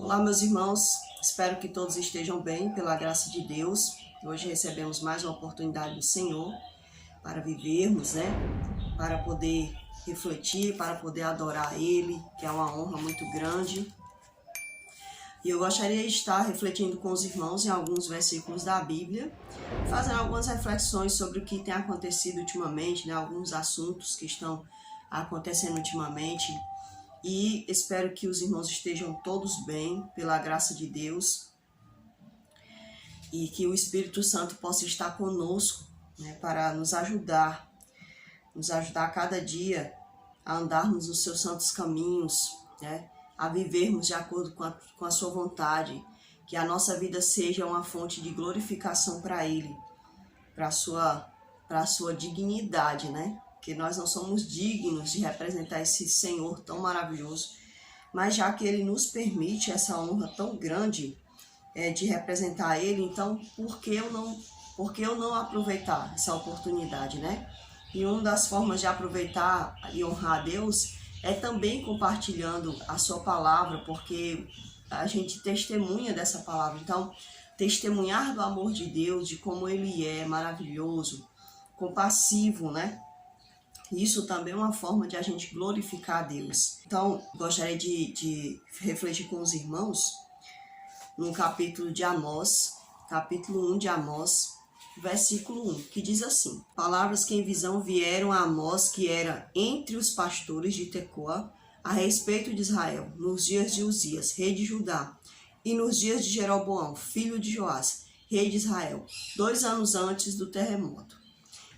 Olá, meus irmãos, espero que todos estejam bem, pela graça de Deus. Hoje recebemos mais uma oportunidade do Senhor para vivermos, para poder refletir, para poder adorar Ele, que é uma honra muito grande. E eu gostaria de estar refletindo com os irmãos em alguns versículos da Bíblia, fazendo algumas reflexões sobre o que tem acontecido ultimamente, alguns assuntos que estão acontecendo ultimamente. E espero que os irmãos estejam todos bem, pela graça de Deus, e que o Espírito Santo possa estar conosco, para nos ajudar a cada dia a andarmos nos seus santos caminhos, a vivermos de acordo com a sua vontade, que a nossa vida seja uma fonte de glorificação para Ele, para a sua dignidade, que nós não somos dignos de representar esse Senhor tão maravilhoso, mas já que Ele nos permite essa honra tão grande de representar Ele, então por que eu não aproveitar essa oportunidade, E uma das formas de aproveitar e honrar a Deus é também compartilhando a sua palavra, porque a gente testemunha dessa palavra. Então, testemunhar do amor de Deus, de como Ele é maravilhoso, compassivo, Isso também é uma forma de a gente glorificar a Deus. Então, gostaria de refletir com os irmãos no capítulo de Amós, capítulo 1 de Amós, versículo 1, que diz assim: Palavras que em visão vieram a Amós, que era entre os pastores de Tecoa, a respeito de Israel, nos dias de Uzias, rei de Judá, e nos dias de Jeroboão, filho de Joás, rei de Israel, 2 anos antes do terremoto.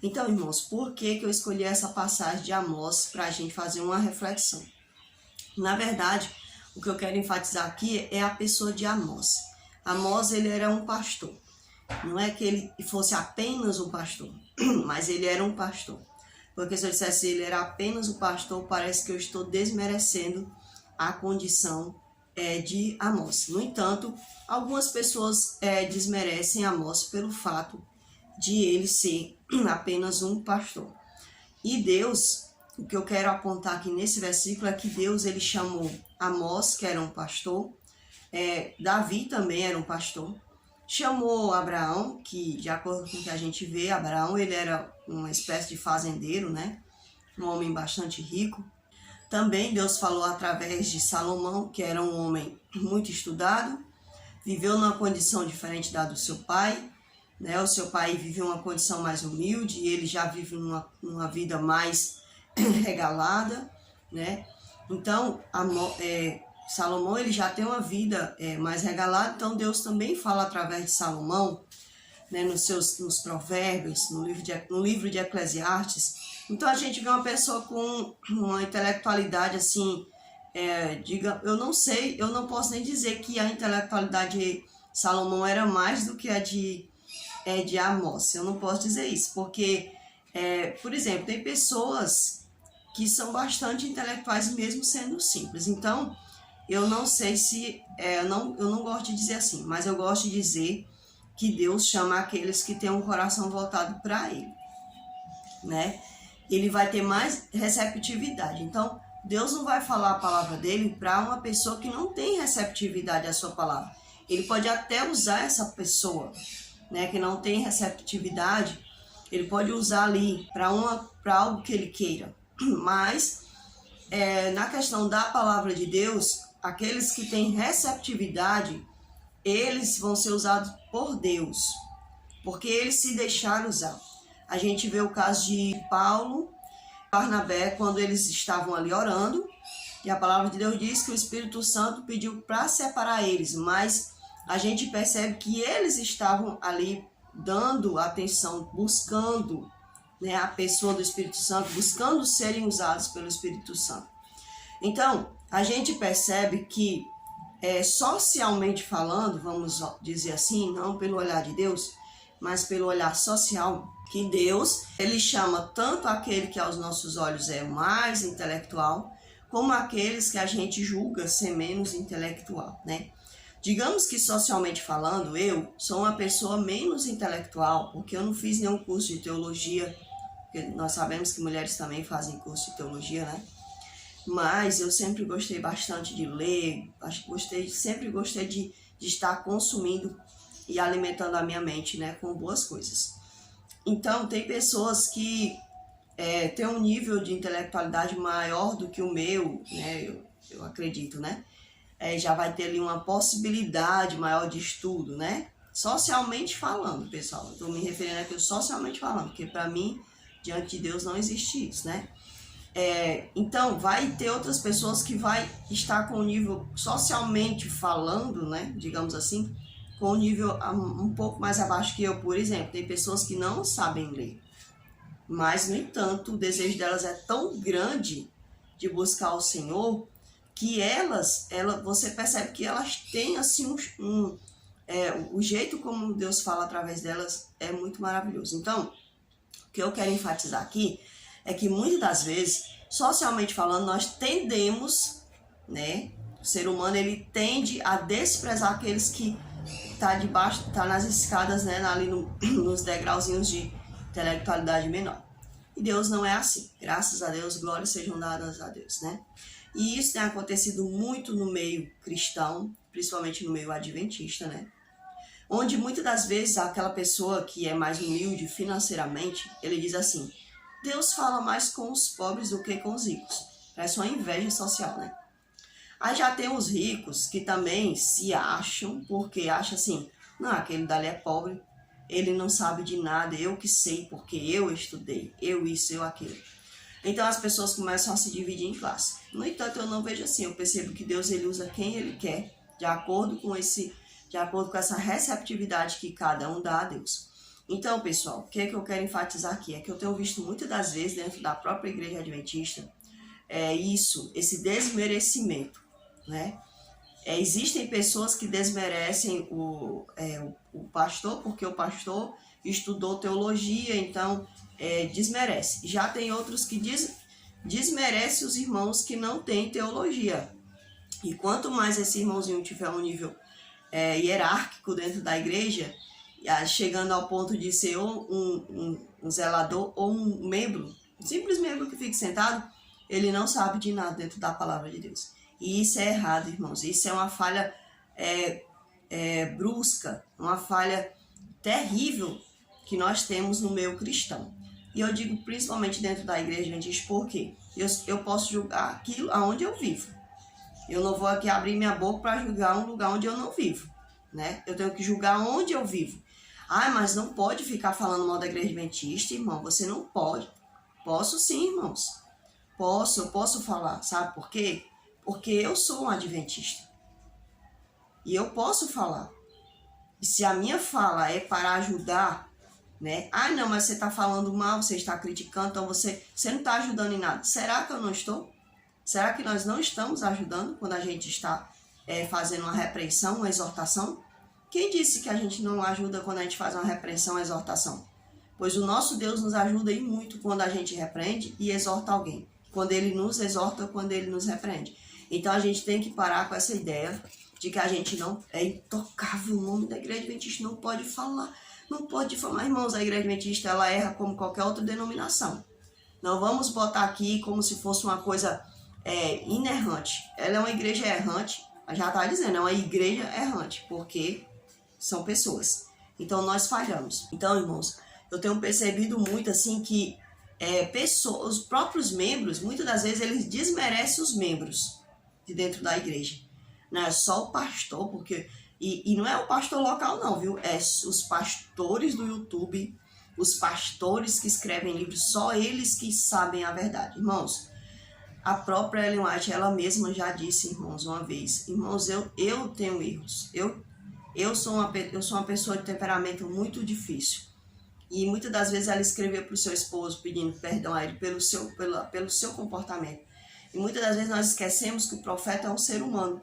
Então, irmãos, por que eu escolhi essa passagem de Amós para a gente fazer uma reflexão? Na verdade, o que eu quero enfatizar aqui é a pessoa de Amós. Amós, ele era um pastor. Não é que ele fosse apenas um pastor, mas ele era um pastor. Porque se eu dissesse ele era apenas um pastor, parece que eu estou desmerecendo a condição de Amós. No entanto, algumas pessoas desmerecem Amós pelo fato de ele ser apenas um pastor. E Deus, o que eu quero apontar aqui nesse versículo é que Deus ele chamou Amós, que era um pastor, Davi também era um pastor, chamou Abraão, que de acordo com o que a gente vê, Abraão ele era uma espécie de fazendeiro, um homem bastante rico. Também Deus falou através de Salomão, que era um homem muito estudado, viveu numa condição diferente da do seu pai. O seu pai viveu uma condição mais humilde e ele já vive numa vida mais regalada, Então, Salomão ele já tem uma vida mais regalada, então Deus também fala através de Salomão, nos provérbios, no livro de Eclesiastes. Então a gente vê uma pessoa com uma intelectualidade assim, eu não sei, eu não posso nem dizer que a intelectualidade de Salomão era mais do que a de Amós. Eu não posso dizer isso, porque, por exemplo, tem pessoas que são bastante intelectuais mesmo sendo simples. Então, eu não sei se, eu não gosto de dizer assim, mas eu gosto de dizer que Deus chama aqueles que têm um coração voltado para Ele, Ele vai ter mais receptividade. Então, Deus não vai falar a palavra dele para uma pessoa que não tem receptividade à sua palavra. Ele pode até usar essa pessoa, que não tem receptividade, ele pode usar ali para algo que ele queira. Mas, na questão da palavra de Deus, aqueles que têm receptividade, eles vão ser usados por Deus, porque eles se deixaram usar. A gente vê o caso de Paulo e Barnabé, quando eles estavam ali orando, e a palavra de Deus diz que o Espírito Santo pediu para separar eles, mas a gente percebe que eles estavam ali dando atenção, buscando a pessoa do Espírito Santo, buscando serem usados pelo Espírito Santo. Então, a gente percebe que, socialmente falando, vamos dizer assim, não pelo olhar de Deus, mas pelo olhar social, que Deus, ele chama tanto aquele que aos nossos olhos é mais intelectual, como aqueles que a gente julga ser menos intelectual, Digamos que socialmente falando, eu sou uma pessoa menos intelectual, porque eu não fiz nenhum curso de teologia, porque nós sabemos que mulheres também fazem curso de teologia, mas eu sempre gostei bastante de ler, sempre gostei de estar consumindo e alimentando a minha mente, né, com boas coisas. Então, tem pessoas que têm um nível de intelectualidade maior do que o meu, né, eu acredito, né, já vai ter ali uma possibilidade maior de estudo, né, socialmente falando, pessoal. Estou me referindo aqui socialmente falando, porque para mim, diante de Deus, não existe isso, né. Então, vai ter outras pessoas que vai estar com o nível socialmente falando, né, digamos assim, com um nível um pouco mais abaixo que eu. Por exemplo, tem pessoas que não sabem ler, mas, no entanto, o desejo delas é tão grande de buscar o Senhor, que você percebe que elas têm assim o jeito como Deus fala através delas é muito maravilhoso. Então, o que eu quero enfatizar aqui é que muitas das vezes, socialmente falando, nós tendemos, né, o ser humano ele tende a desprezar aqueles que tá nas escadas, né, ali nos degrauzinhos de intelectualidade menor. E Deus não é assim. Graças a Deus, glórias sejam dadas a Deus, né? E isso tem acontecido muito no meio cristão, principalmente no meio adventista, né? Onde muitas das vezes aquela pessoa que é mais humilde financeiramente, ele diz assim: Deus fala mais com os pobres do que com os ricos. Parece uma inveja social, né? Aí já tem os ricos que também se acham, porque acham assim, não, aquele dali é pobre, ele não sabe de nada, eu que sei, porque eu estudei, eu isso, eu aquilo. Então as pessoas começam a se dividir em classe. No entanto, eu não vejo assim, eu percebo que Deus ele usa quem ele quer, de acordo com essa receptividade que cada um dá a Deus. Então, pessoal, o que é que eu quero enfatizar aqui? É que eu tenho visto muitas das vezes dentro da própria igreja adventista, esse desmerecimento, né? Existem pessoas que desmerecem o pastor, porque o pastor estudou teologia, então desmerece. Já tem outros que desmerecem os irmãos que não têm teologia. E quanto mais esse irmãozinho tiver um nível hierárquico dentro da igreja, chegando ao ponto de ser um zelador ou um membro, um simples membro que fique sentado, ele não sabe de nada dentro da palavra de Deus. E isso é errado, irmãos. Isso é uma falha brusca, uma falha terrível que nós temos no meio cristão. E eu digo principalmente dentro da igreja adventista, porque eu posso julgar aquilo aonde eu vivo. Eu não vou aqui abrir minha boca para julgar um lugar onde eu não vivo, né? Eu tenho que julgar onde eu vivo. Mas não pode ficar falando mal da igreja adventista, irmão. Você não pode. Posso sim, irmãos. Eu posso falar. Sabe por quê? Porque eu sou um adventista. E eu posso falar. E se a minha fala é para ajudar, né? Não, mas você está falando mal, você está criticando, então você não está ajudando em nada. Será que eu não estou? Será que nós não estamos ajudando quando a gente está fazendo uma repreensão, uma exortação? Quem disse que a gente não ajuda quando a gente faz uma repreensão, uma exortação? Pois o nosso Deus nos ajuda em muito quando a gente repreende e exorta alguém. Quando ele nos exorta, quando ele nos repreende. Então a gente tem que parar com essa ideia de que a gente não é intocável. O nome da igreja adventista não pode falar. Não pode falar, irmãos. A igreja adventista ela erra como qualquer outra denominação. Não vamos botar aqui como se fosse uma coisa inerrante. Ela é uma igreja errante. Já está dizendo, é uma igreja errante. Porque são pessoas. Então nós falhamos. Então, irmãos, eu tenho percebido muito assim que os próprios membros, muitas das vezes eles desmerecem os membros de dentro da igreja. Não é só o pastor, porque e não é o pastor local não, viu? É os pastores do YouTube, os pastores que escrevem livros, só eles que sabem a verdade. Irmãos, a própria Ellen White, ela mesma já disse, irmãos, uma vez, irmãos, eu tenho erros. Eu sou uma pessoa de temperamento muito difícil. E muitas das vezes ela escreveu para o seu esposo pedindo perdão a ele pelo seu comportamento. E muitas das vezes nós esquecemos que o profeta é um ser humano,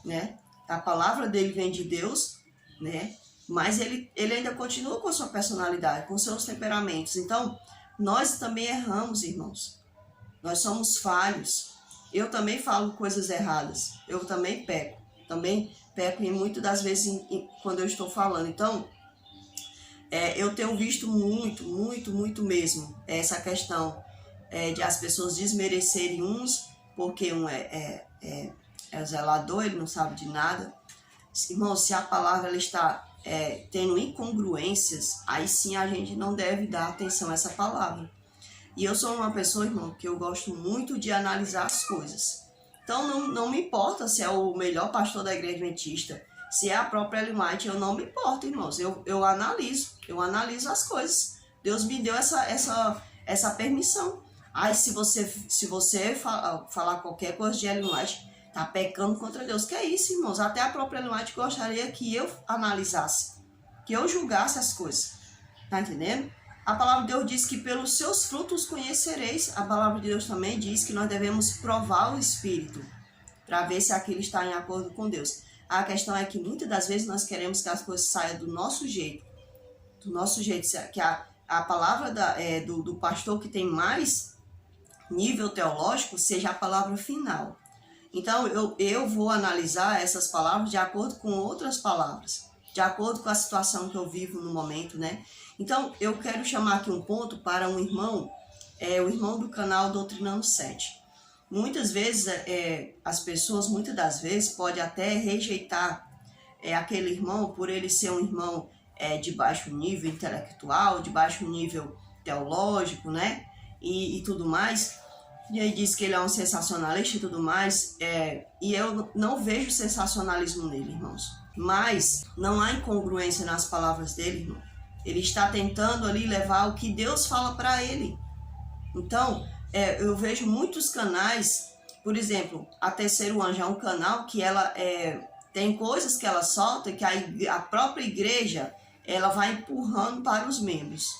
né? A palavra dele vem de Deus, né? Mas ele ainda continua com a sua personalidade, com seus temperamentos. Então, nós também erramos, irmãos. Nós somos falhos. Eu também falo coisas erradas. Eu também peco. Também peco e muitas das vezes quando eu estou falando. Então, eu tenho visto muito mesmo essa questão de as pessoas desmerecerem uns porque um é zelador, ele não sabe de nada. Irmão, se a palavra ela está tendo incongruências, aí sim a gente não deve dar atenção a essa palavra. E eu sou uma pessoa, irmão, que eu gosto muito de analisar as coisas. Então não me importa se é o melhor pastor da igreja adventista, se é a própria Ellen White, eu não me importo, irmãos. Eu analiso as coisas. Deus me deu essa permissão. Aí se você falar qualquer coisa de Ellen White, tá pecando contra Deus. Que é isso, irmãos? Até a própria Ellen White gostaria que eu analisasse, que eu julgasse as coisas. Tá entendendo? A palavra de Deus diz que pelos seus frutos conhecereis. A palavra de Deus também diz que nós devemos provar o Espírito para ver se aquilo está em acordo com Deus. A questão é que muitas das vezes nós queremos que as coisas saiam do nosso jeito, que a palavra do pastor que tem mais nível teológico seja a palavra final. Então eu vou analisar essas palavras de acordo com outras palavras, de acordo com a situação que eu vivo no momento, né? Então, eu quero chamar aqui um ponto para um irmão, o irmão do canal Doutrinando 7. Muitas vezes, muitas das vezes, podem até rejeitar aquele irmão por ele ser um irmão de baixo nível intelectual, de baixo nível teológico, né? E tudo mais. E aí diz que ele é um sensacionalista e tudo mais. E eu não vejo sensacionalismo nele, irmãos. Mas não há incongruência nas palavras dele, irmão. Ele está tentando ali levar o que Deus fala para ele. Então, eu vejo muitos canais, por exemplo, a Terceiro Anjo é um canal que ela tem coisas que ela solta que a própria igreja ela vai empurrando para os membros.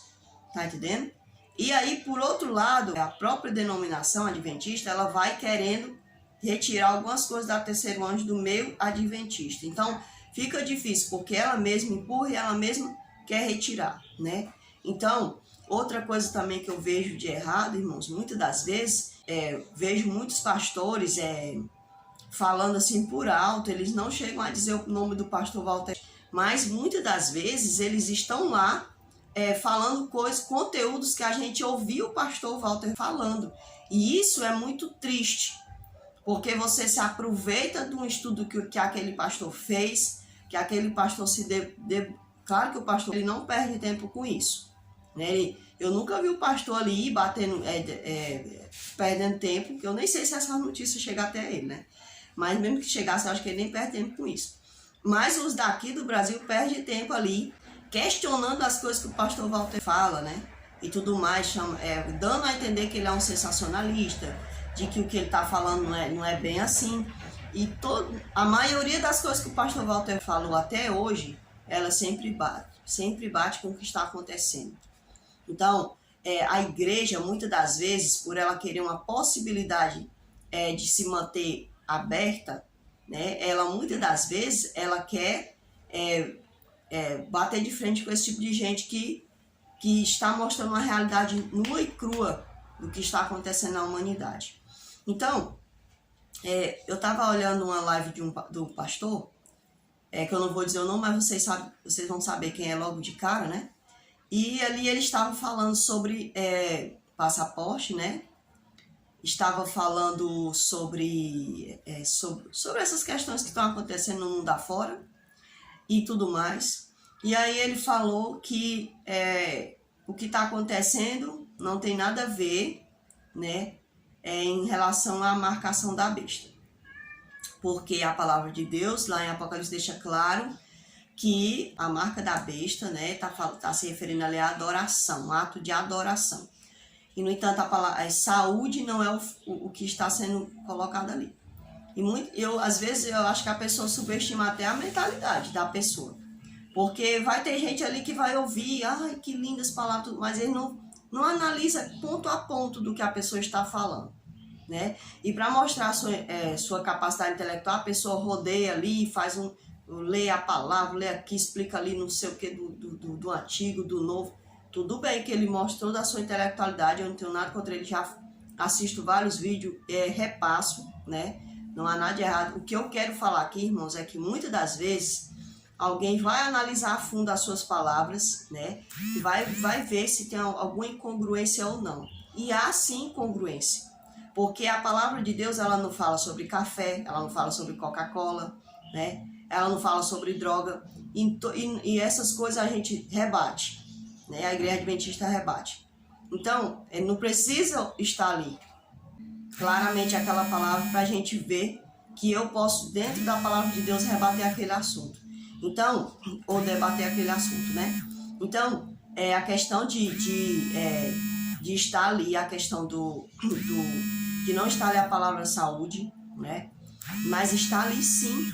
Tá entendendo? E aí, por outro lado, a própria denominação adventista, ela vai querendo retirar algumas coisas da Terceiro Anjo do meio adventista. Então, fica difícil, porque ela mesma empurra e ela mesma quer retirar, né? Então, outra coisa também que eu vejo de errado, irmãos, muitas das vezes, vejo muitos pastores falando assim por alto, eles não chegam a dizer o nome do pastor Walter, mas muitas das vezes eles estão lá falando conteúdos que a gente ouviu o pastor Walter falando. E isso é muito triste, porque você se aproveita de um estudo que aquele pastor fez, que aquele pastor Claro que o pastor ele não perde tempo com isso, né? Eu nunca vi o pastor ali batendo, perdendo tempo, que eu nem sei se essa notícia chega até ele, né? Mas mesmo que chegasse, eu acho que ele nem perde tempo com isso. Mas os daqui do Brasil perdem tempo ali, questionando as coisas que o pastor Walter fala, né? E tudo mais, dando a entender que ele é um sensacionalista, de que o que ele está falando não é bem assim. E a maioria das coisas que o pastor Walter falou até hoje, ela sempre bate com o que está acontecendo. Então, a igreja, muitas das vezes, por ela querer uma possibilidade de se manter aberta, né, ela muitas das vezes, ela quer bater de frente com esse tipo de gente que está mostrando uma realidade nua e crua do que está acontecendo na humanidade. Então, eu estava olhando uma live do pastor, que eu não vou dizer o nome, mas vocês vão saber quem é logo de cara, né? E ali ele estava falando sobre passaporte, né? Estava falando sobre essas questões que estão acontecendo no mundo afora e tudo mais. E aí ele falou que o que está acontecendo não tem nada a ver, né? Em relação à marcação da besta. Porque a palavra de Deus, lá em Apocalipse, deixa claro que a marca da besta, né, tá se referindo ali à adoração, um ato de adoração. E, no entanto, a palavra saúde não é o que está sendo colocado ali. E às vezes, eu acho que a pessoa subestima até a mentalidade da pessoa. Porque vai ter gente ali que vai ouvir, ai, que lindas palavras, mas ele não analisa ponto a ponto do que a pessoa está falando. Né? E para mostrar a sua capacidade intelectual, a pessoa rodeia ali, lê a palavra, lê aqui, explica ali não sei o que do antigo, do novo. Tudo bem que ele mostrou da sua intelectualidade, eu não tenho nada contra ele, já assisto vários vídeos, repasso, né? Não há nada de errado. O que eu quero falar aqui, irmãos, é que muitas das vezes alguém vai analisar a fundo as suas palavras, né? E vai ver se tem alguma incongruência ou não. E há sim incongruência. Porque a palavra de Deus, ela não fala sobre café, ela não fala sobre Coca-Cola, né? Ela não fala sobre droga, e essas coisas a gente rebate, né? A Igreja Adventista rebate. Então, não precisa estar ali claramente aquela palavra para a gente ver que eu posso, dentro da palavra de Deus, rebater aquele assunto. Então, ou debater aquele assunto, né? Então, a questão de estar ali, a questão de não estar ali a palavra saúde, né? Mas está ali sim,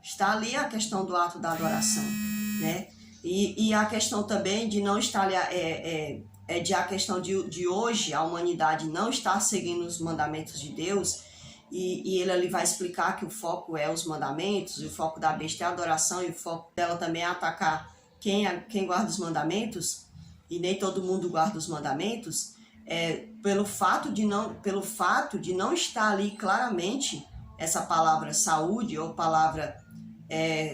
está ali a questão do ato da adoração, né? E a questão também de não estar ali, a questão de hoje a humanidade não está seguindo os mandamentos de Deus, e ele ali vai explicar que o foco é os mandamentos, e o foco da besta é a adoração, e o foco dela também é atacar quem guarda os mandamentos, e nem todo mundo guarda os mandamentos, pelo fato de não estar ali claramente essa palavra saúde, ou palavra,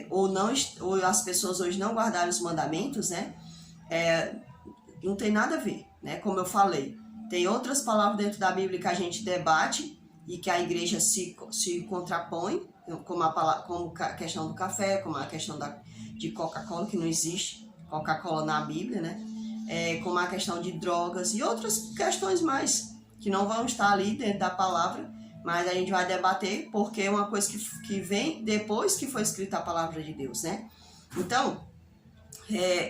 ou as pessoas hoje não guardarem os mandamentos, né? Não tem nada a ver, né? Como eu falei, tem outras palavras dentro da Bíblia que a gente debate e que a igreja se contrapõe, como a questão do café, como a questão de Coca-Cola, que não existe Coca-Cola na Bíblia, né? Como a questão de drogas e outras questões mais, que não vão estar ali dentro da palavra, mas a gente vai debater porque é uma coisa que vem depois que foi escrita a palavra de Deus, né? Então,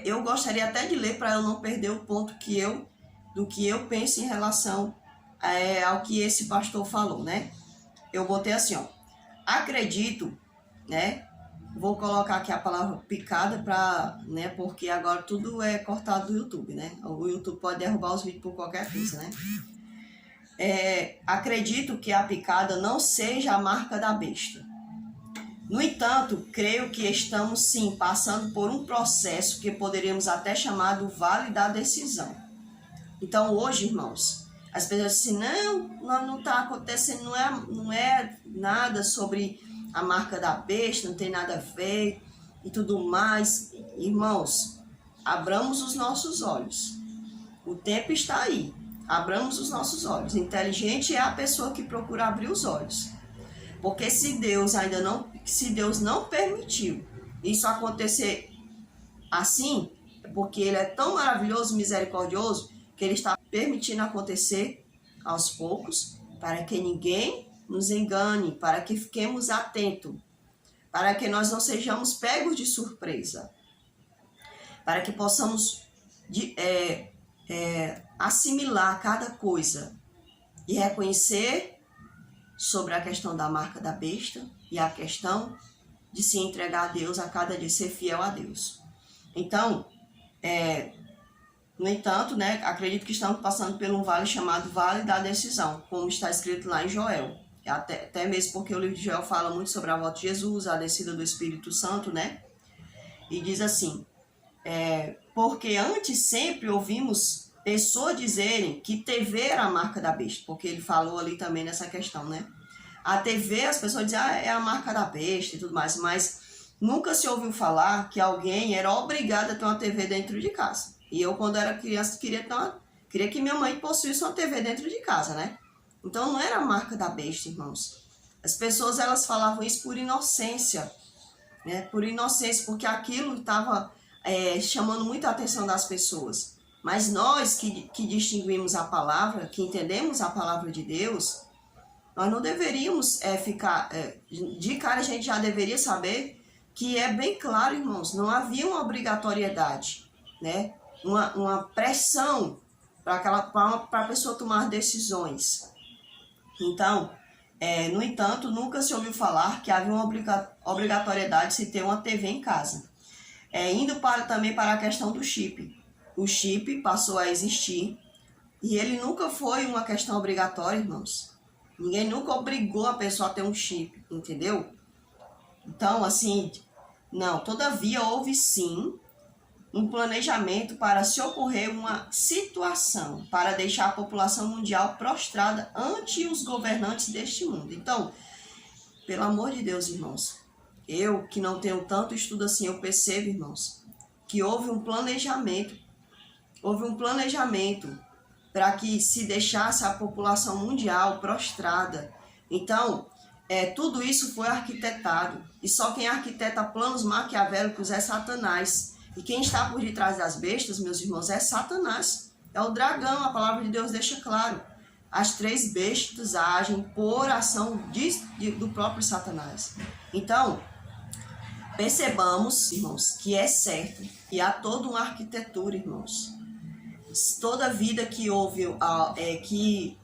eu gostaria até de ler para eu não perder o ponto do que eu penso em relação ao que esse pastor falou, né? Eu botei assim, ó, acredito, né? Vou colocar aqui a palavra picada né? Porque agora tudo é cortado do YouTube, né? O YouTube pode derrubar os vídeos por qualquer coisa, né? Acredito que a picada não seja a marca da besta. No entanto, creio que estamos sim passando por um processo que poderíamos até chamar do vale da decisão. Então hoje, irmãos, as pessoas dizem, não está acontecendo, não é nada sobre a marca da besta, não tem nada a ver e tudo mais. Irmãos, abramos os nossos olhos. O tempo está aí. Abramos os nossos olhos. Inteligente é a pessoa que procura abrir os olhos. Porque se Deus não permitiu isso acontecer assim, é porque Ele é tão maravilhoso, misericordioso, que Ele está permitindo acontecer aos poucos, para que ninguém nos engane, para que fiquemos atentos, para que nós não sejamos pegos de surpresa, para que possamos assimilar cada coisa e reconhecer sobre a questão da marca da besta e a questão de se entregar a Deus a cada dia, ser fiel a Deus. Então, no entanto, né, acredito que estamos passando por um vale chamado Vale da Decisão, como está escrito lá em Joel. Até mesmo porque o livro de Joel fala muito sobre a volta de Jesus, a descida do Espírito Santo, né? E diz assim, porque antes sempre ouvimos pessoas dizerem que TV era a marca da besta, porque ele falou ali também nessa questão, né? A TV, as pessoas dizem, é a marca da besta e tudo mais, mas nunca se ouviu falar que alguém era obrigado a ter uma TV dentro de casa. E eu, quando era criança, queria que minha mãe possuísse uma TV dentro de casa, né? Então não era a marca da besta, irmãos. As pessoas, elas falavam isso por inocência, né? Por inocência, porque aquilo estava chamando muita atenção das pessoas. Mas nós que distinguimos a palavra, que entendemos a palavra de Deus, nós não deveríamos ficar... de cara a gente já deveria saber que é bem claro, irmãos, não havia uma obrigatoriedade, né? Uma pressão para a pessoa tomar decisões. Então, no entanto, nunca se ouviu falar que havia uma obrigatoriedade de se ter uma TV em casa. Indo também para a questão do chip. O chip passou a existir e ele nunca foi uma questão obrigatória, irmãos. Ninguém nunca obrigou a pessoa a ter um chip, entendeu? Então, assim, não. Todavia, houve sim um planejamento para se ocorrer uma situação para deixar a população mundial prostrada ante os governantes deste mundo. Então, pelo amor de Deus, irmãos, eu que não tenho tanto estudo assim, eu percebo, irmãos, que houve um planejamento para que se deixasse a população mundial prostrada. Então, tudo isso foi arquitetado. E só quem arquiteta planos maquiavélicos é Satanás. E quem está por detrás das bestas, meus irmãos, é Satanás. É o dragão, a palavra de Deus deixa claro. As 3 bestas agem por ação do próprio Satanás. Então, percebamos, irmãos, que é certo que há toda uma arquitetura, irmãos. Toda vida que houve, que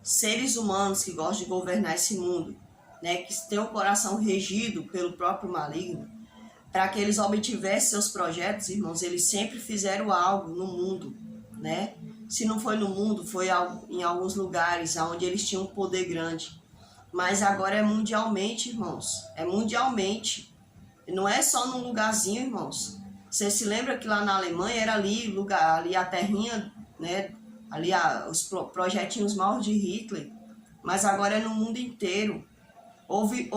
seres humanos que gostam de governar esse mundo, né, que têm o coração regido pelo próprio maligno, para que eles obtivessem seus projetos, irmãos, eles sempre fizeram algo no mundo, né? Se não foi no mundo, foi em alguns lugares onde eles tinham um poder grande. Mas agora é mundialmente, irmãos. É mundialmente. Não é só num lugarzinho, irmãos. Você se lembra que lá na Alemanha era ali a terrinha, né? Ali os projetinhos maus de Hitler. Mas agora é no mundo inteiro. Houve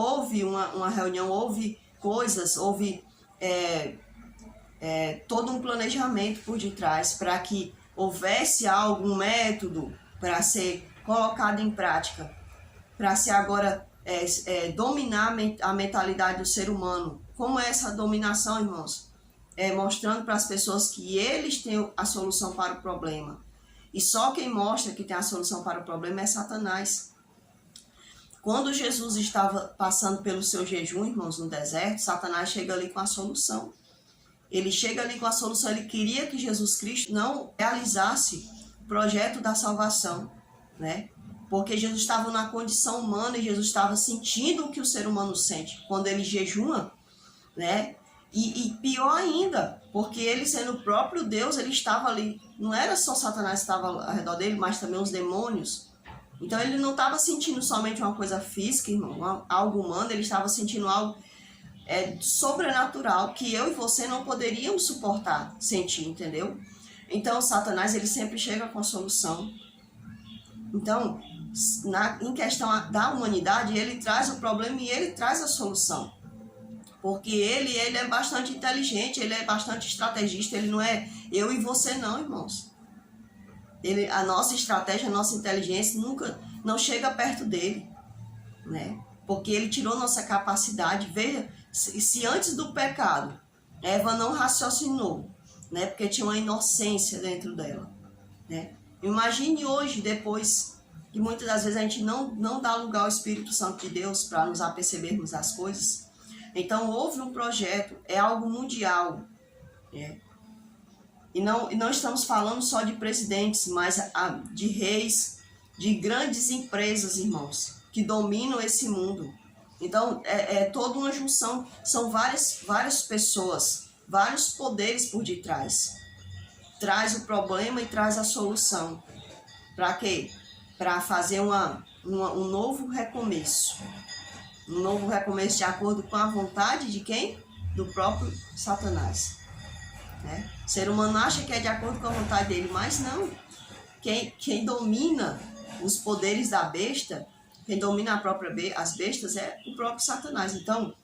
uma reunião, houve coisas, houve todo um planejamento por detrás para que houvesse algum método para ser colocado em prática, para ser agora dominar a mentalidade do ser humano. Como é essa dominação, irmãos? Mostrando para as pessoas que eles têm a solução para o problema. E só quem mostra que tem a solução para o problema é Satanás. Quando Jesus estava passando pelo seu jejum, irmãos, no deserto, Satanás chega ali com a solução. Ele chega ali com a solução, ele queria que Jesus Cristo não realizasse o projeto da salvação, né? Porque Jesus estava na condição humana e Jesus estava sentindo o que o ser humano sente quando ele jejuma, né? E pior ainda, porque ele sendo o próprio Deus, ele estava ali, não era só Satanás que estava ao redor dele, mas também os demônios. Então ele não estava sentindo somente uma coisa física, irmão, algo humano, ele estava sentindo algo sobrenatural que eu e você não poderíamos suportar, sentir, entendeu? Então Satanás, ele sempre chega com a solução. Então, em questão da humanidade, ele traz o problema e ele traz a solução. Porque ele é bastante inteligente, ele é bastante estrategista, ele não é eu e você não, irmãos. A nossa estratégia, a nossa inteligência nunca não chega perto dele, né? Porque ele tirou nossa capacidade. Veja, se antes do pecado, Eva não raciocinou, né? Porque tinha uma inocência dentro dela, né? Imagine hoje, depois que muitas das vezes a gente não dá lugar ao Espírito Santo de Deus para nos apercebermos das coisas. Então houve um projeto, é algo mundial, né? E não estamos falando só de presidentes, mas de reis, de grandes empresas, irmãos, que dominam esse mundo. Então, é toda uma junção, são várias pessoas, vários poderes por detrás. Traz o problema e traz a solução. Para quê? Para fazer um novo recomeço. Um novo recomeço de acordo com a vontade de quem? Do próprio Satanás. Né? O ser humano acha que é de acordo com a vontade dele, mas não. Quem domina os poderes da besta, quem domina as bestas é o próprio Satanás. Então,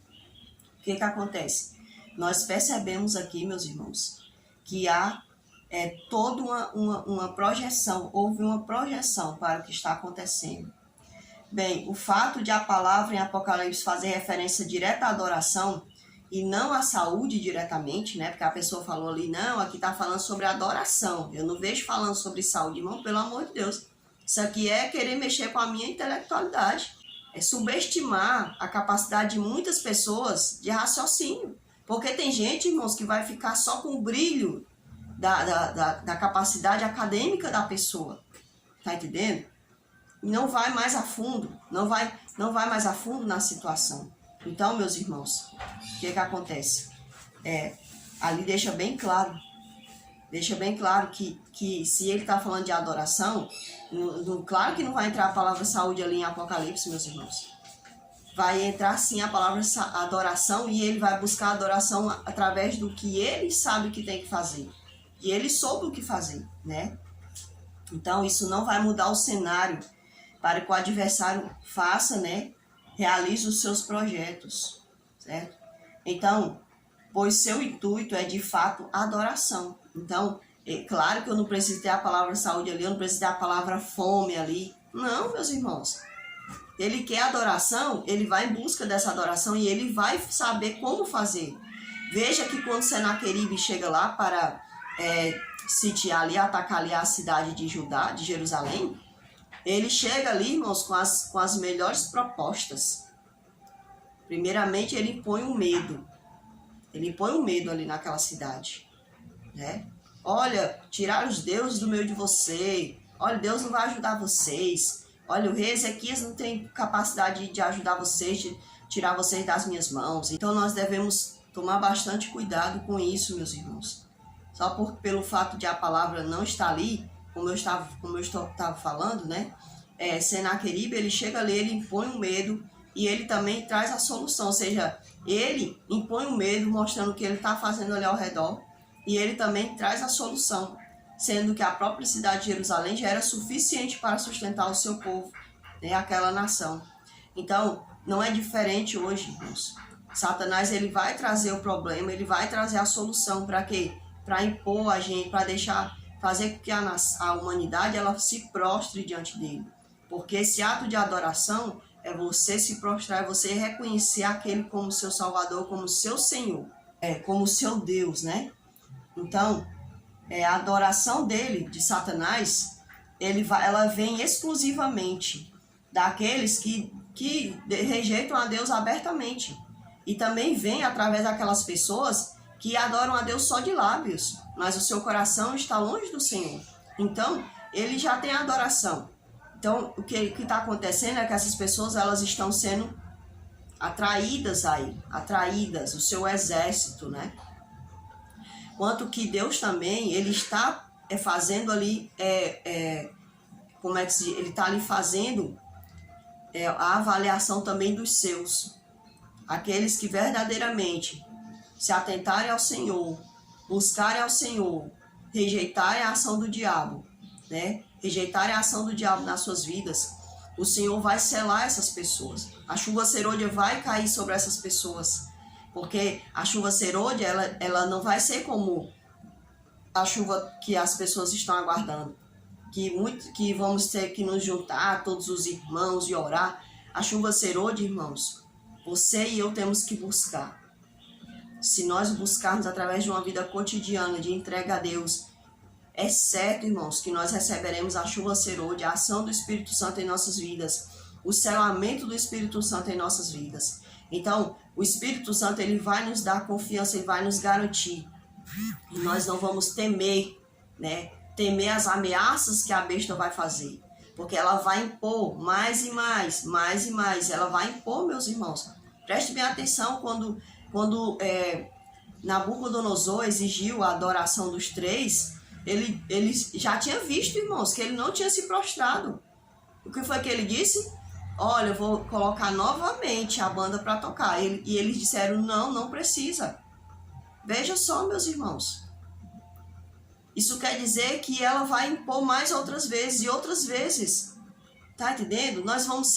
o que acontece? Nós percebemos aqui, meus irmãos, que há toda uma projeção, houve uma projeção para o que está acontecendo. Bem, o fato de a palavra em Apocalipse fazer referência direta à adoração e não à saúde diretamente, né? Porque a pessoa falou ali, não, aqui está falando sobre adoração. Eu não vejo falando sobre saúde, irmão, pelo amor de Deus. Isso aqui é querer mexer com a minha intelectualidade. É subestimar a capacidade de muitas pessoas de raciocínio. Porque tem gente, irmãos, que vai ficar só com o brilho da capacidade acadêmica da pessoa. Tá entendendo? E não vai mais a fundo, não vai mais a fundo na situação. Então, meus irmãos, o que acontece? Ali deixa bem claro que se ele está falando de adoração, claro que não vai entrar a palavra saúde ali em Apocalipse, meus irmãos. Vai entrar sim a palavra adoração e ele vai buscar adoração através do que ele sabe que tem que fazer. E ele soube o que fazer, né? Então, isso não vai mudar o cenário para que o adversário faça, né? Realize os seus projetos, certo? Então, pois seu intuito é de fato adoração. Então, Claro que eu não preciso ter a palavra saúde ali, eu não preciso ter a palavra fome ali. Não, meus irmãos. Ele quer adoração, ele vai em busca dessa adoração e ele vai saber como fazer. Veja que quando Senaqueribe chega lá para sitiar ali, atacar ali a cidade de Judá, de Jerusalém, ele chega ali, irmãos, com as melhores propostas. Primeiramente, ele impõe o medo. Ele impõe o medo ali naquela cidade, né? Olha, tirar os deuses do meio de você. Olha, Deus não vai ajudar vocês. Olha, o rei Ezequias não tem capacidade de ajudar vocês, de tirar vocês das minhas mãos. Então, nós devemos tomar bastante cuidado com isso, meus irmãos. Só pelo fato de a palavra não estar ali, como eu estava falando, né? Senaqueribe, ele chega ali, ele impõe o medo e ele também traz a solução. Ou seja, ele impõe o medo, mostrando o que ele está fazendo ali ao redor. E ele também traz a solução, sendo que a própria cidade de Jerusalém já era suficiente para sustentar o seu povo, né, aquela nação. Então, não é diferente hoje, irmãos. Satanás, ele vai trazer o problema, ele vai trazer a solução para quê? Para impor a gente, para fazer com que a humanidade ela se prostre diante dele. Porque esse ato de adoração é você se prostrar, é você reconhecer aquele como seu Salvador, como seu Senhor, como seu Deus, né? Então, a adoração dele, de Satanás, ela vem exclusivamente daqueles que rejeitam a Deus abertamente. E também vem através daquelas pessoas que adoram a Deus só de lábios, mas o seu coração está longe do Senhor. Então, ele já tem adoração. Então, o que está acontecendo é que essas pessoas elas estão sendo atraídas a ele, atraídas, o seu exército, né? Quanto que Deus também, ele está fazendo ali, como é que se diz? Ele está ali fazendo a avaliação também dos seus. Aqueles que verdadeiramente se atentarem ao Senhor, buscarem ao Senhor, rejeitarem a ação do diabo, né? Rejeitarem a ação do diabo nas suas vidas, o Senhor vai selar essas pessoas. A chuva serôdia vai cair sobre essas pessoas. Porque a chuva serôdia, ela não vai ser como a chuva que as pessoas estão aguardando. Que vamos ter que nos juntar, todos os irmãos, e orar. A chuva serôdia, irmãos, você e eu temos que buscar. Se nós buscarmos através de uma vida cotidiana, de entrega a Deus, é certo, irmãos, que nós receberemos a chuva serôdia, a ação do Espírito Santo em nossas vidas, o selamento do Espírito Santo em nossas vidas. Então, o Espírito Santo, ele vai nos dar confiança, ele vai nos garantir. E nós não vamos temer, né? Temer as ameaças que a besta vai fazer. Porque ela vai impor mais e mais, mais e mais. Ela vai impor, meus irmãos. Preste bem atenção quando Nabucodonosor exigiu a adoração dos três, ele já tinha visto, irmãos, que ele não tinha se prostrado. O que foi que ele disse? Olha, eu vou colocar novamente a banda para tocar. E eles disseram, não precisa. Veja só, meus irmãos. Isso quer dizer que ela vai impor mais outras vezes e outras vezes. Tá entendendo? Nós vamos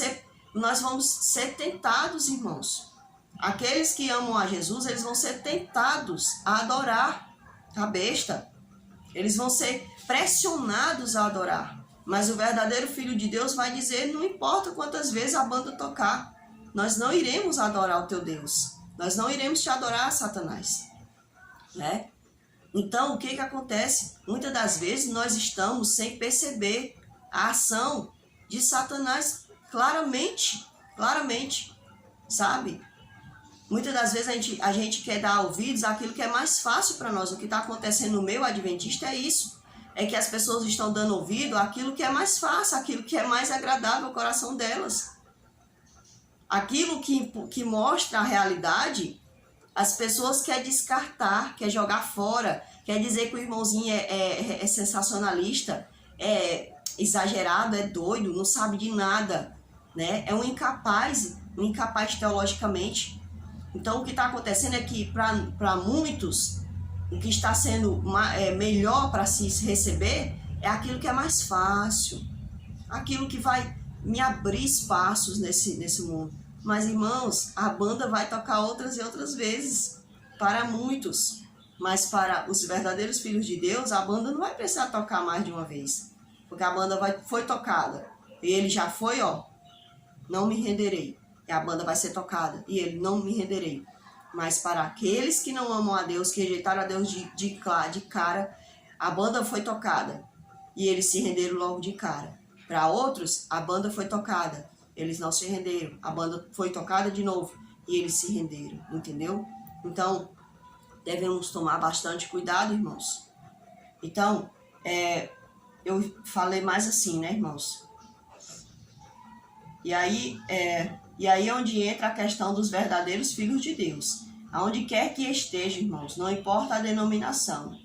ser tentados, irmãos. Aqueles que amam a Jesus, eles vão ser tentados a adorar a besta. Eles vão ser pressionados a adorar. Mas o verdadeiro Filho de Deus vai dizer, não importa quantas vezes a banda tocar, nós não iremos adorar o teu Deus. Nós não iremos te adorar, Satanás. Né? Então, o que acontece? Muitas das vezes nós estamos sem perceber a ação de Satanás claramente, sabe? Muitas das vezes a gente quer dar ouvidos àquilo que é mais fácil para nós. O que está acontecendo no meio adventista é isso. É que as pessoas estão dando ouvido àquilo que é mais fácil, àquilo que é mais agradável ao coração delas. Aquilo que mostra a realidade, as pessoas querem descartar, querem jogar fora, quer dizer que o irmãozinho é sensacionalista, é exagerado, é doido, não sabe de nada, né? É um incapaz teologicamente. Então, o que está acontecendo é que, para muitos, o que está sendo melhor para se receber é aquilo que é mais fácil, aquilo que vai me abrir espaços nesse mundo. Mas, irmãos, a banda vai tocar outras e outras vezes, para muitos. Mas para os verdadeiros filhos de Deus, a banda não vai precisar tocar mais de uma vez. Porque a banda foi tocada. E ele já foi, não me renderei. E a banda vai ser tocada. E ele, não me renderei. Mas para aqueles que não amam a Deus, que rejeitaram a Deus de cara, a banda foi tocada. E eles se renderam logo de cara. Para outros, a banda foi tocada. Eles não se renderam. A banda foi tocada de novo. E eles se renderam. Entendeu? Então, devemos tomar bastante cuidado, irmãos. Então, eu falei mais assim, né, irmãos? E aí é onde entra a questão dos verdadeiros filhos de Deus. Aonde quer que esteja, irmãos, não importa a denominação.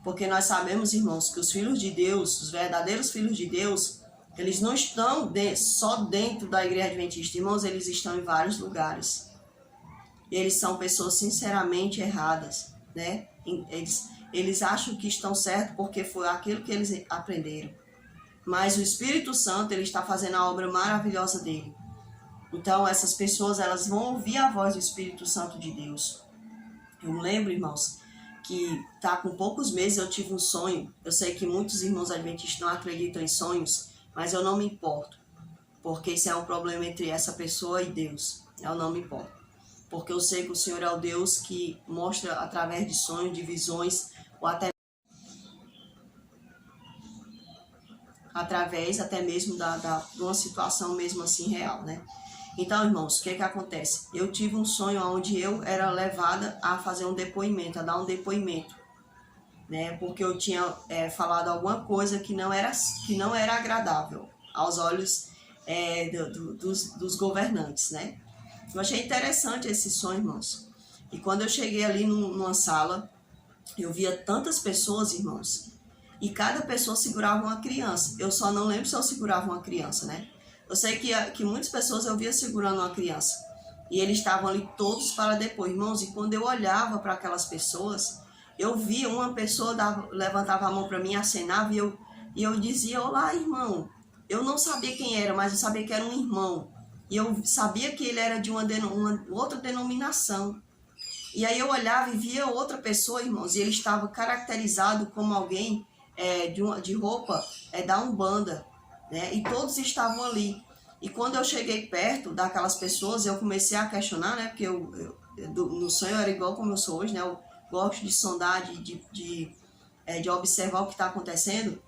Porque nós sabemos, irmãos, que os filhos de Deus, os verdadeiros filhos de Deus, eles não estão só dentro da igreja adventista, irmãos, eles estão em vários lugares. E eles são pessoas sinceramente erradas, né? Eles acham que estão certos porque foi aquilo que eles aprenderam. Mas o Espírito Santo, ele está fazendo a obra maravilhosa dele. Então, essas pessoas, elas vão ouvir a voz do Espírito Santo de Deus. Eu lembro, irmãos, que com poucos meses eu tive um sonho. Eu sei que muitos irmãos adventistas não acreditam em sonhos, mas eu não me importo. Porque isso é um problema entre essa pessoa e Deus. Eu não me importo. Porque eu sei que o Senhor é o Deus que mostra através de sonhos, de visões, ou até através até mesmo de uma situação mesmo assim real, né? Então, irmãos, o que acontece? Eu tive um sonho onde eu era levada a fazer um depoimento, a dar um depoimento, né? Porque eu tinha falado alguma coisa que não era agradável aos olhos dos governantes, né? Eu achei interessante esse sonho, irmãos. E quando eu cheguei ali numa sala, eu via tantas pessoas, irmãos, e cada pessoa segurava uma criança. Eu só não lembro se eu segurava uma criança, né? Eu sei que muitas pessoas eu via segurando uma criança. E eles estavam ali todos para depois, irmãos. E quando eu olhava para aquelas pessoas, eu via uma pessoa levantava a mão para mim, acenava, e eu dizia, olá, irmão. Eu não sabia quem era, mas eu sabia que era um irmão. E eu sabia que ele era de uma outra denominação. E aí eu olhava e via outra pessoa, irmãos, e ele estava caracterizado como alguém de roupa da Umbanda, né? E todos estavam ali. E quando eu cheguei perto daquelas pessoas, eu comecei a questionar, né? Porque no sonho eu era igual como eu sou hoje, né? Eu gosto de sondar, de observar o que está acontecendo.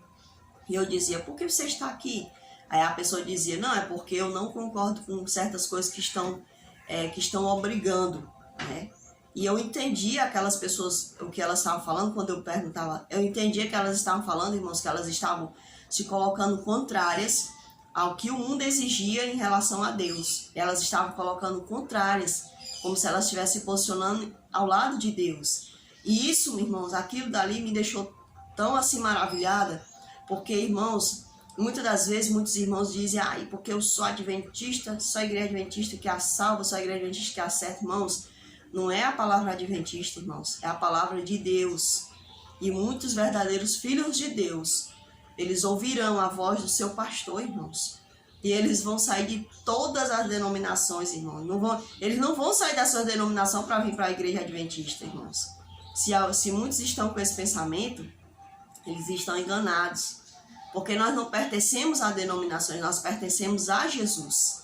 E eu dizia, por que você está aqui? Aí a pessoa dizia, não, é porque eu não concordo com certas coisas que estão obrigando, né? E eu entendia aquelas pessoas, o que elas estavam falando, quando eu perguntava, eu entendia que elas estavam falando, irmãos, que elas estavam se colocando contrárias ao que o mundo exigia em relação a Deus. Elas estavam colocando contrárias, como se elas estivessem se posicionando ao lado de Deus. E isso, irmãos, aquilo dali me deixou tão assim maravilhada, porque, irmãos, muitas das vezes, muitos irmãos dizem, porque eu sou adventista, sou a igreja adventista que a salva, sou a igreja adventista que a acerta, irmãos. Não é a palavra adventista, irmãos, é a palavra de Deus. E muitos verdadeiros filhos de Deus, eles ouvirão a voz do seu pastor, irmãos. E eles vão sair de todas as denominações, irmãos. Eles não vão sair da sua denominação para vir para a igreja adventista, irmãos. Se muitos estão com esse pensamento, eles estão enganados. Porque nós não pertencemos a denominações, nós pertencemos a Jesus.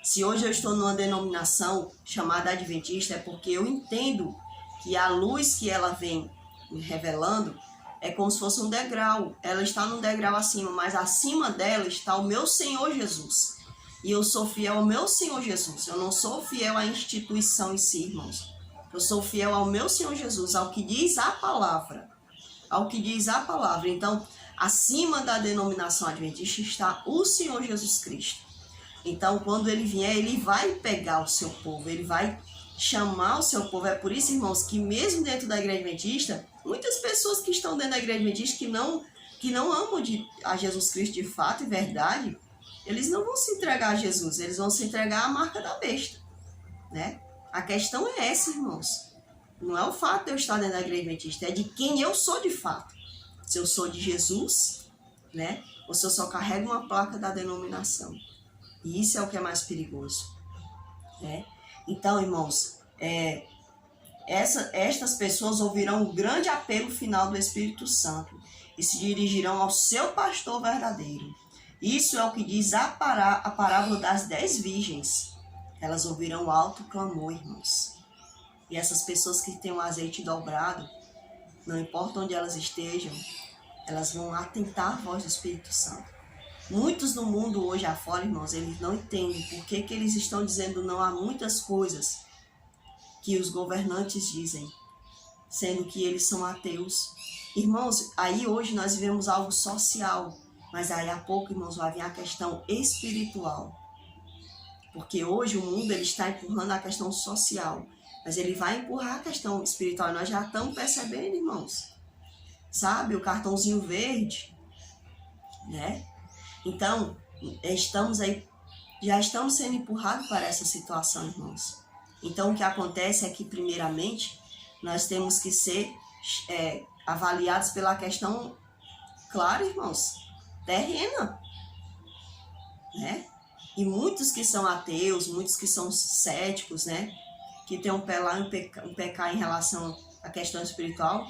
Se hoje eu estou numa denominação chamada adventista, é porque eu entendo que a luz que ela vem me revelando é como se fosse um degrau. Ela está num degrau acima, mas acima dela está o meu Senhor Jesus. E eu sou fiel ao meu Senhor Jesus. Eu não sou fiel à instituição em si, irmãos. Eu sou fiel ao meu Senhor Jesus, ao que diz a palavra. Ao que diz a palavra. Então, acima da denominação adventista está o Senhor Jesus Cristo. Então, quando ele vier, ele vai pegar o seu povo, ele vai chamar o seu povo. É por isso, irmãos, que mesmo dentro da igreja adventista, muitas pessoas que estão dentro da igreja adventista que não amam a Jesus Cristo de fato e verdade, eles não vão se entregar a Jesus, eles vão se entregar à marca da besta, né? A questão é essa, irmãos. Não é o fato de eu estar dentro da igreja adventista, é de quem eu sou de fato. Se eu sou de Jesus, né? Ou se eu só carrego uma placa da denominação. E isso é o que é mais perigoso, né? Então, irmãos, estas pessoas ouvirão o grande apelo final do Espírito Santo e se dirigirão ao seu pastor verdadeiro. Isso é o que diz a parábola das 10 virgens. Elas ouvirão o alto clamor, irmãos. E essas pessoas que têm o azeite dobrado, não importa onde elas estejam, elas vão atentar à voz do Espírito Santo. Muitos no mundo hoje afora, irmãos, eles não entendem por que eles estão dizendo não a muitas coisas que os governantes dizem, sendo que eles são ateus. Irmãos, aí hoje nós vivemos algo social, mas aí a pouco, irmãos, vai vir a questão espiritual. Porque hoje o mundo ele está empurrando a questão social, mas ele vai empurrar a questão espiritual. Nós já estamos percebendo, irmãos. Sabe, o cartãozinho verde, né? Então, já estamos sendo empurrados para essa situação, irmãos. Então, o que acontece é que, primeiramente, nós temos que ser avaliados pela questão, claro, irmãos, terrena, né? E muitos que são ateus, muitos que são céticos, né? Que tem um pé lá, um pecado em relação à questão espiritual,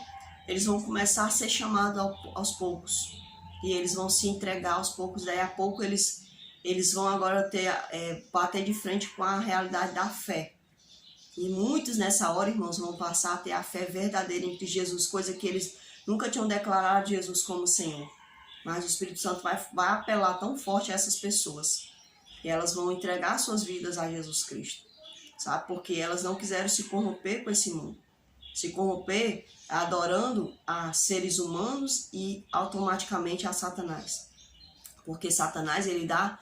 eles vão começar a ser chamados aos poucos. E eles vão se entregar aos poucos. Daí a pouco eles vão agora bater de frente com a realidade da fé. E muitos nessa hora, irmãos, vão passar a ter a fé verdadeira em Jesus, coisa que eles nunca tinham declarado Jesus como Senhor. Mas o Espírito Santo vai apelar tão forte a essas pessoas, que elas vão entregar suas vidas a Jesus Cristo, sabe? Porque elas não quiseram se corromper com esse mundo. Se corromper adorando a seres humanos e automaticamente a Satanás. Porque Satanás, ele dá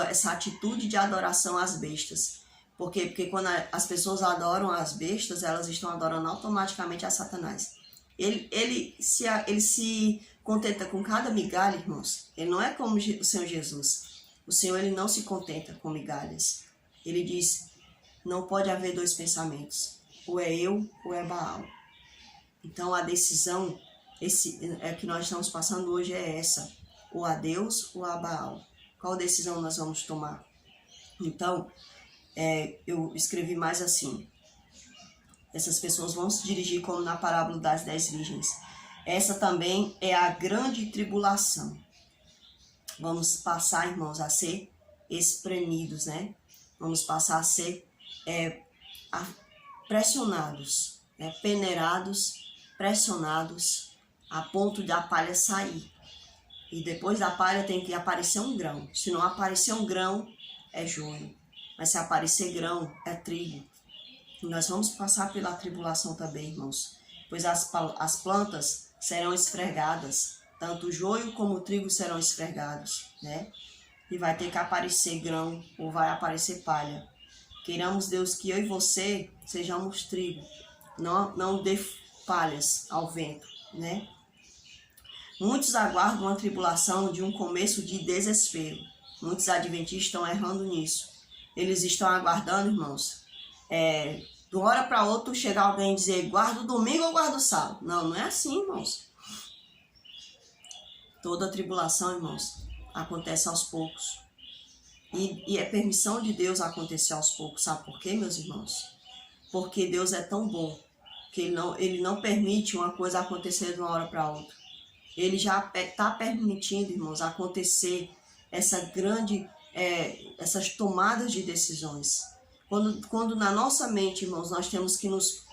essa atitude de adoração às bestas. Por quê? Porque quando as pessoas adoram as bestas, elas estão adorando automaticamente a Satanás. Ele se contenta com cada migalha, irmãos. Ele não é como o Senhor Jesus. O Senhor, ele não se contenta com migalhas. Ele diz, não pode haver dois pensamentos. Ou é eu, ou é Baal. Então a decisão que nós estamos passando hoje é essa. Ou a Deus, ou a Baal. Qual decisão nós vamos tomar? Então, eu escrevi mais assim. Essas pessoas vão se dirigir como na parábola das 10 virgens. Essa também é a grande tribulação. Vamos passar, irmãos, a ser espremidos, né? Vamos passar a ser pressionados, peneirados, pressionados, a ponto de a palha sair. E depois da palha tem que aparecer um grão. Se não aparecer um grão, é joio. Mas se aparecer grão, é trigo. E nós vamos passar pela tribulação também, irmãos. Pois as plantas serão esfregadas. Tanto o joio como o trigo serão esfregados, né? E vai ter que aparecer grão ou vai aparecer palha. Queiramos, Deus, que eu e você sejamos trigo. Não dê palhas ao vento, né? Muitos aguardam a tribulação de um começo de desespero. Muitos adventistas estão errando nisso. Eles estão aguardando, irmãos, de uma hora para outra chegar alguém e dizer, guarda o domingo ou guarda o sábado. Não é assim, irmãos. Toda tribulação, irmãos, acontece aos poucos. E é permissão de Deus acontecer aos poucos. Sabe por quê, meus irmãos? Porque Deus é tão bom que Ele não permite uma coisa acontecer de uma hora para outra. Ele já está permitindo, irmãos, acontecer essas tomadas de decisões. Quando na nossa mente, irmãos, nós temos que nos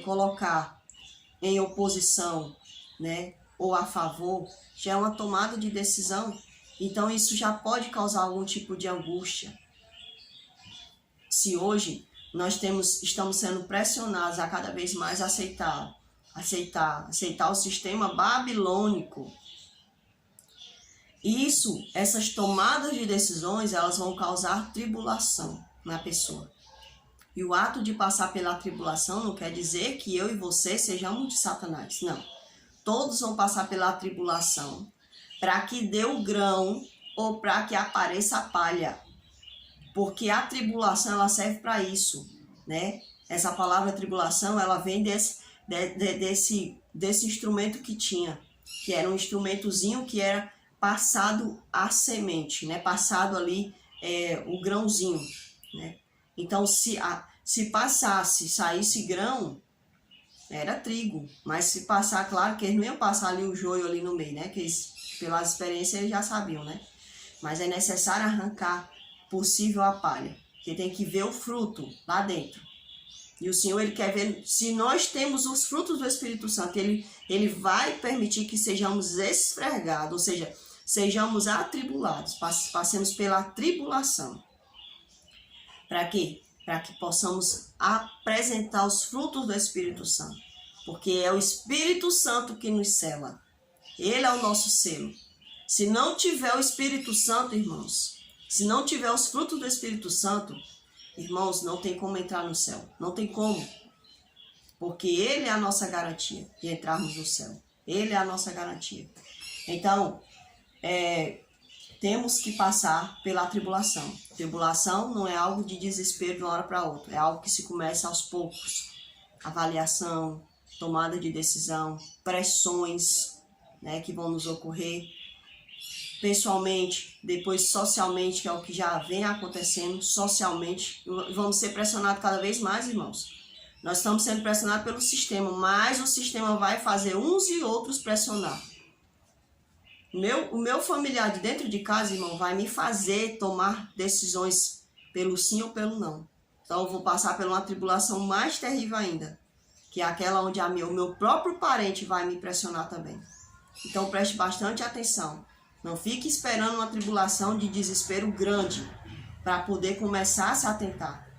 colocar em oposição, né, ou a favor, já é uma tomada de decisão. Então isso já pode causar algum tipo de angústia. Se hoje nós estamos sendo pressionados a cada vez mais aceitar o sistema babilônico, essas tomadas de decisões, elas vão causar tribulação na pessoa. E o ato de passar pela tribulação não quer dizer que eu e você sejamos de Satanás, não. Todos vão passar pela tribulação para que dê o grão ou para que apareça a palha. Porque a tribulação, ela serve para isso, né? Essa palavra tribulação, ela vem desse instrumento que era um instrumentozinho que era passado a semente, né? Passado ali o grãozinho, né? Então, Se passasse, saísse grão, era trigo. Mas se passar, claro que eles não iam passar ali o joio ali no meio, né? Que eles, pelas experiências eles já sabiam, né? Mas é necessário arrancar possível a palha, porque tem que ver o fruto lá dentro. E o Senhor, Ele quer ver, se nós temos os frutos do Espírito Santo, Ele vai permitir que sejamos esfregados, ou seja, sejamos atribulados, passemos pela tribulação. Para quê? Para que possamos apresentar os frutos do Espírito Santo. Porque é o Espírito Santo que nos sela. Ele é o nosso selo. Se não tiver o Espírito Santo, irmãos, se não tiver os frutos do Espírito Santo, irmãos, não tem como entrar no céu. Não tem como. Porque Ele é a nossa garantia de entrarmos no céu. Ele é a nossa garantia. Então, temos que passar pela tribulação. Tribulação não é algo de desespero de uma hora para outra. É algo que se começa aos poucos. Avaliação, tomada de decisão, pressões, né, que vão nos ocorrer. Pessoalmente, depois socialmente, que é o que já vem acontecendo, socialmente, vamos ser pressionados cada vez mais, irmãos. Nós estamos sendo pressionados pelo sistema, mas o sistema vai fazer uns e outros pressionar. O meu familiar de dentro de casa, irmão, vai me fazer tomar decisões pelo sim ou pelo não. Então eu vou passar por uma tribulação mais terrível ainda, que é aquela onde o meu próprio parente vai me pressionar também. Então preste bastante atenção. Não fique esperando uma tribulação de desespero grande para poder começar a se atentar.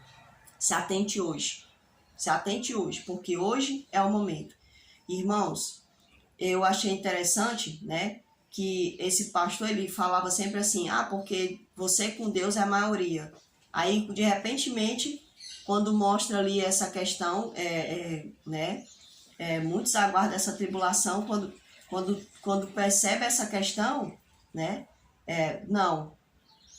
Se atente hoje. Se atente hoje, porque hoje é o momento. Irmãos, eu achei interessante, né, que esse pastor, ele falava sempre assim, porque você com Deus é a maioria. Aí, de repentemente, quando mostra ali essa questão, muitos aguardam essa tribulação, quando percebe essa questão, né, não,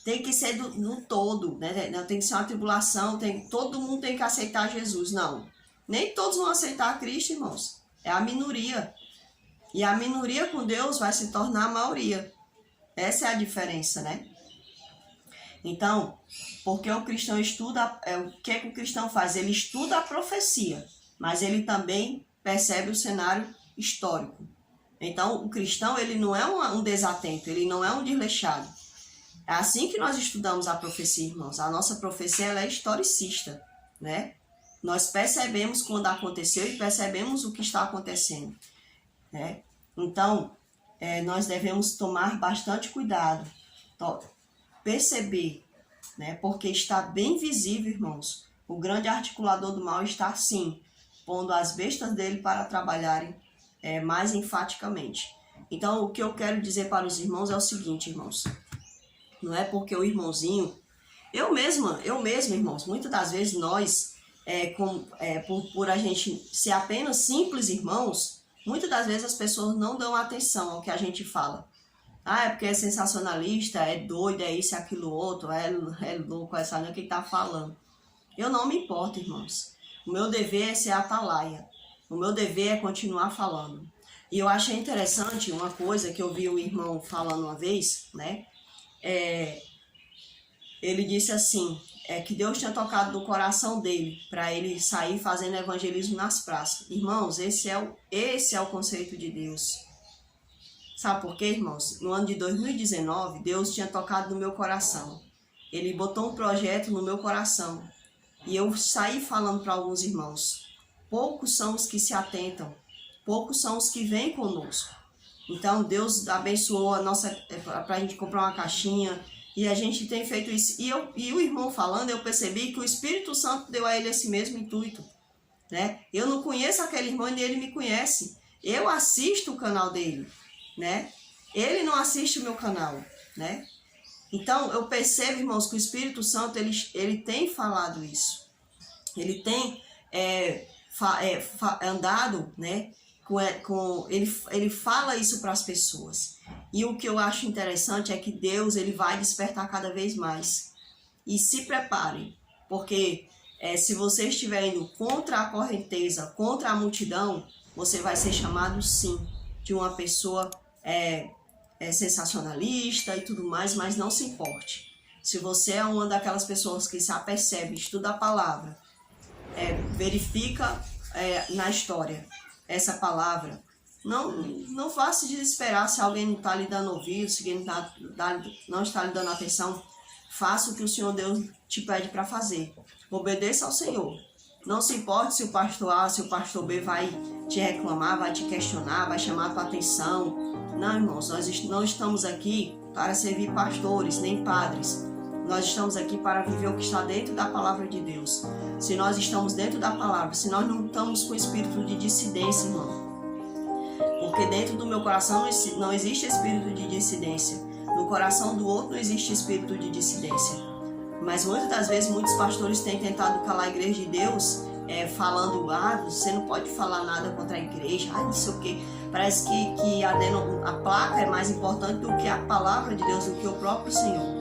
tem que ser do todo, né, não tem que ser uma tribulação, todo mundo tem que aceitar Jesus, não. Nem todos vão aceitar Cristo, irmãos, é a minoria. E a minoria com Deus vai se tornar a maioria. Essa é a diferença, né? Então, porque o cristão estuda, o que é que o cristão faz? Ele estuda a profecia, mas ele também percebe o cenário histórico. Então, o cristão, ele não é um desatento, ele não é um desleixado. É assim que nós estudamos a profecia, irmãos. A nossa profecia, ela é historicista, né? Nós percebemos quando aconteceu e percebemos o que está acontecendo. Né? Então, nós devemos tomar bastante cuidado, perceber, né? Porque está bem visível, irmãos, o grande articulador do mal está, sim, pondo as bestas dele para trabalharem mais enfaticamente. Então, o que eu quero dizer para os irmãos é o seguinte, irmãos, não é porque o irmãozinho, eu mesma, irmãos, muitas das vezes nós, por a gente ser apenas simples irmãos, muitas das vezes as pessoas não dão atenção ao que a gente fala. É porque é sensacionalista, é doido, é isso, é aquilo outro, é louco, é sabe o que está falando. Eu não me importo, irmãos. O meu dever é ser atalaia. O meu dever é continuar falando. E eu achei interessante uma coisa que eu vi o irmão falando uma vez, né? Ele disse assim, que Deus tinha tocado no coração dele para ele sair fazendo evangelismo nas praças. Irmãos, esse é o conceito de Deus. Sabe por quê, irmãos? No ano de 2019, Deus tinha tocado no meu coração. Ele botou um projeto no meu coração. E eu saí falando para alguns irmãos. Poucos são os que se atentam. Poucos são os que vêm conosco. Então, Deus abençoou para a gente comprar uma caixinha. E a gente tem feito isso. E o irmão falando, eu percebi que o Espírito Santo deu a ele esse mesmo intuito. Né? Eu não conheço aquele irmão, nem ele me conhece. Eu assisto o canal dele. Né? Ele não assiste o meu canal. Né? Então, eu percebo, irmãos, que o Espírito Santo, ele tem falado isso. Ele tem andado, né? Ele fala isso para as pessoas. E o que eu acho interessante é que Deus, ele vai despertar cada vez mais. E se preparem, porque se você estiver indo contra a correnteza, contra a multidão, você vai ser chamado, sim, de uma pessoa sensacionalista e tudo mais, mas não se importe. Se você é uma daquelas pessoas que se apercebe, estuda a palavra, verifica na história essa palavra. Não vá se desesperar se alguém não está lhe dando ouvido, se alguém não está lhe dando atenção. Faça o que o Senhor Deus te pede para fazer. Obedeça ao Senhor. Não se importe se o pastor A, se o pastor B vai te reclamar, vai te questionar, vai chamar a tua atenção. Não, irmãos, nós não estamos aqui para servir pastores, nem padres. Nós estamos aqui para viver o que está dentro da palavra de Deus. Se nós estamos dentro da palavra, se nós não estamos com espírito de dissidência, irmão, porque dentro do meu coração não existe espírito de dissidência. No coração do outro não existe espírito de dissidência. Mas muitas das vezes muitos pastores têm tentado calar a igreja de Deus, falando, você não pode falar nada contra a igreja, não sei o quê. Parece que a placa é mais importante do que a palavra de Deus, do que o próprio Senhor.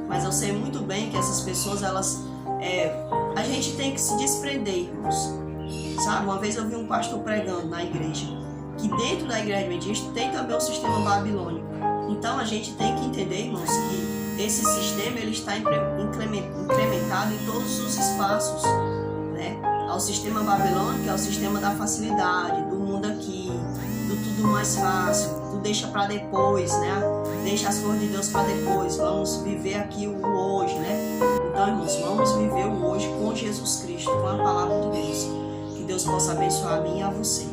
Mas eu sei muito bem que essas pessoas, a gente tem que se desprender, irmãos. Sabe, uma vez eu vi um pastor pregando na igreja, que dentro da igreja adventista tem também o sistema babilônico. Então a gente tem que entender, irmãos, que esse sistema ele está incrementado em todos os espaços, né? O sistema babilônico é o sistema da facilidade, do mundo aqui, do tudo mais fácil, do deixa para depois, né? Deixa as coisas de Deus para depois, vamos viver aqui o hoje, né? Então, irmãos, vamos viver o hoje com Jesus Cristo, com a palavra de Deus. Que Deus possa abençoar a mim e a você.